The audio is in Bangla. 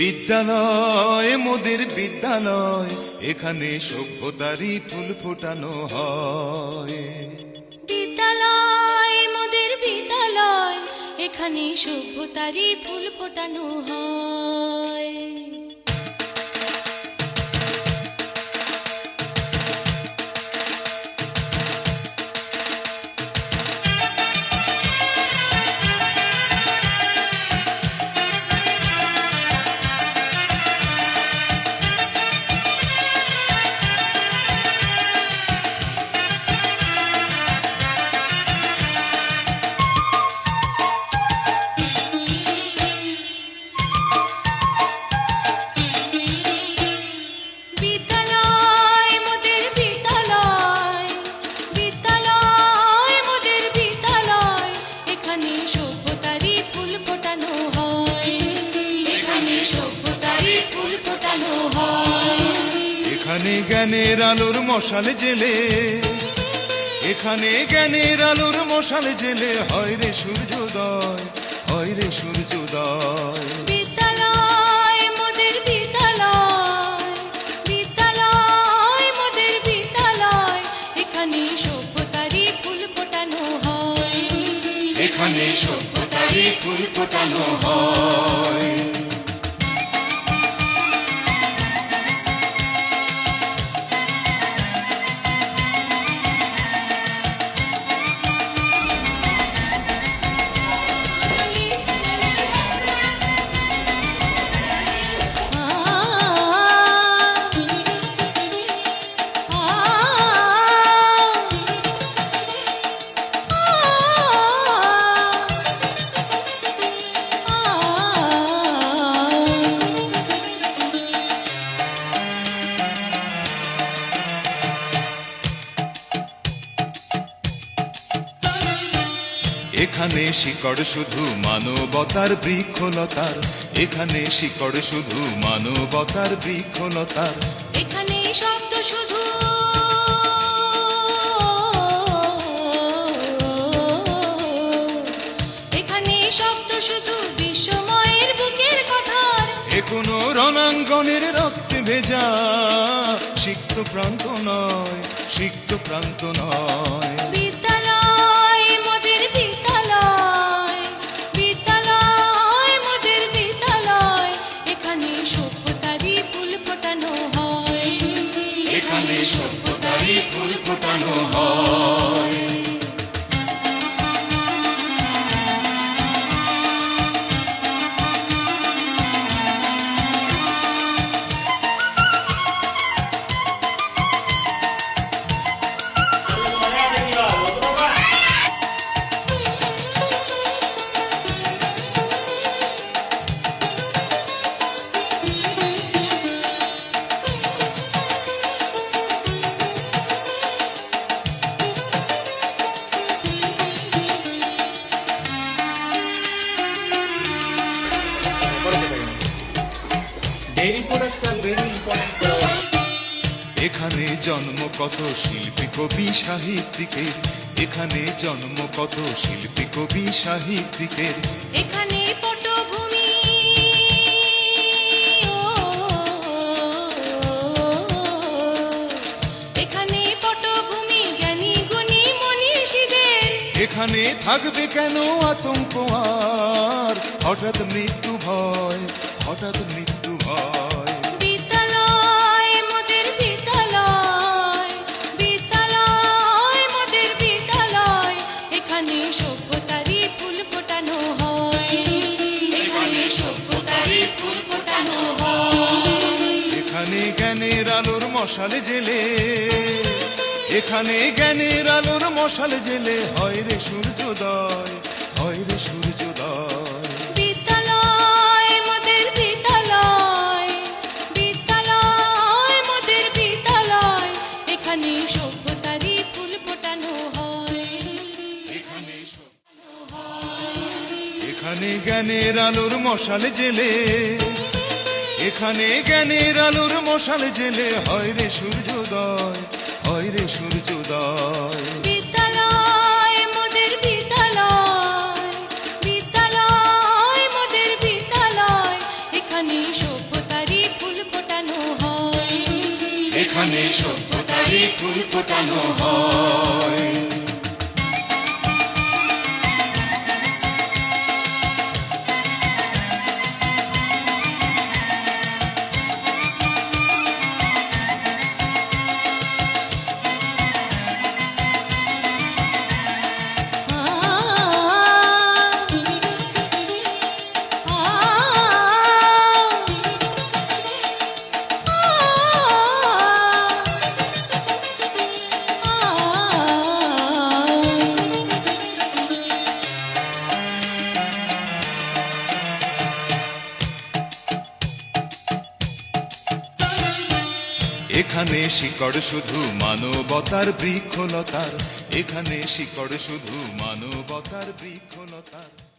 বিদ্যালয় মোদের বিদ্যালয়, এখানে সভ্যতারই ফুল ফোটানো হয়। বিদ্যালয় মোদের বিদ্যালয়, এখানে সভ্যতারই ফুল ফোটানো হয়। এখানে জ্ঞানের আলোর মশাল জেলে, এখানে জ্ঞানের আলোর মশাল জেলে হয় রে সূর্যোদয়, হয় রে সূর্যোদয়। বিদ্যালয় মোদের বিদ্যালয়, বিদ্যালয় মোদের বিদ্যালয়, এখানে সভ্যতারই ফুল ফোটানো হয়। এখানে সভ্যতারই ফুল ফোটানো হয়। এখানে শিকড় শুধু মানবতার বৃক্ষলতার, এখানে শিকড় শুধু মানবতার বৃক্ষলতার। এখানে শব্দ শুধু এখানে শব্দ শুধু বিশ্বময়ের বুকের কথার। এ কোনো রণাঙ্গনের রক্তে ভেজা সিক্ত প্রান্ত নয়, সিক্ত প্রান্ত নয়। বিদ্যালয় মোদের বিদ্যালয়, বিদ্যালয় মোদের বিদ্যালয়, এখানে সভ্যতারই ফুল ফোটানো হয়। এখানে সভ্যতারই ফুল ফোটানো হয়। Dairy products are very important for our. এখানে জন্ম কত শিল্পী কবি সাহিত্যিকের, এখানে জন্ম কত শিল্পী কবি সাহিত্যিকের। এখানে পটভূমি এখানে পটভূমি জ্ঞানী গুণী মনীষীদের। এখানে থাকবে কেন আতঙ্ক আর হঠাৎ মৃত্যু ভয়, হঠাৎ মৃত্যু ভয়। বিদ্যালয় মোদের বিদ্যালয়, বিদ্যালয় মোদের বিদ্যালয়, এখানে সভ্যতারই ফুল ফোটানো হয়। এখানে সভ্যতারই ফুল ফোটানো হয়। এখানে জ্ঞানের আলোর মশাল জেলে, এখানে জ্ঞানের আলোর মশাল জেলে হয় রে সূর্যোদয়, হয় রে সূর্যোদয়। বিদ্যালয় মোদের বিদ্যালয়, বিদ্যালয় মোদের বিদ্যালয়, এখানে সভ্যতারই ফুল ফোটানো হয়। এখানে জ্ঞানের আলোর মশাল জেলে, এখানে জ্ঞানের আলোর মশাল জেলে হয় রে সূর্যোদয়, হয় রে সূর্যোদয়। বিদ্যালয় মোদের বিদ্যালয়, বিদ্যালয় মোদের বিদ্যালয়, এখানে ফুল ফোটানো হয়। এখানে শিকড় শুধু মানবতার বৃক্ষলতার, এখানে শিকড় শুধু মানবতার বৃক্ষলতার।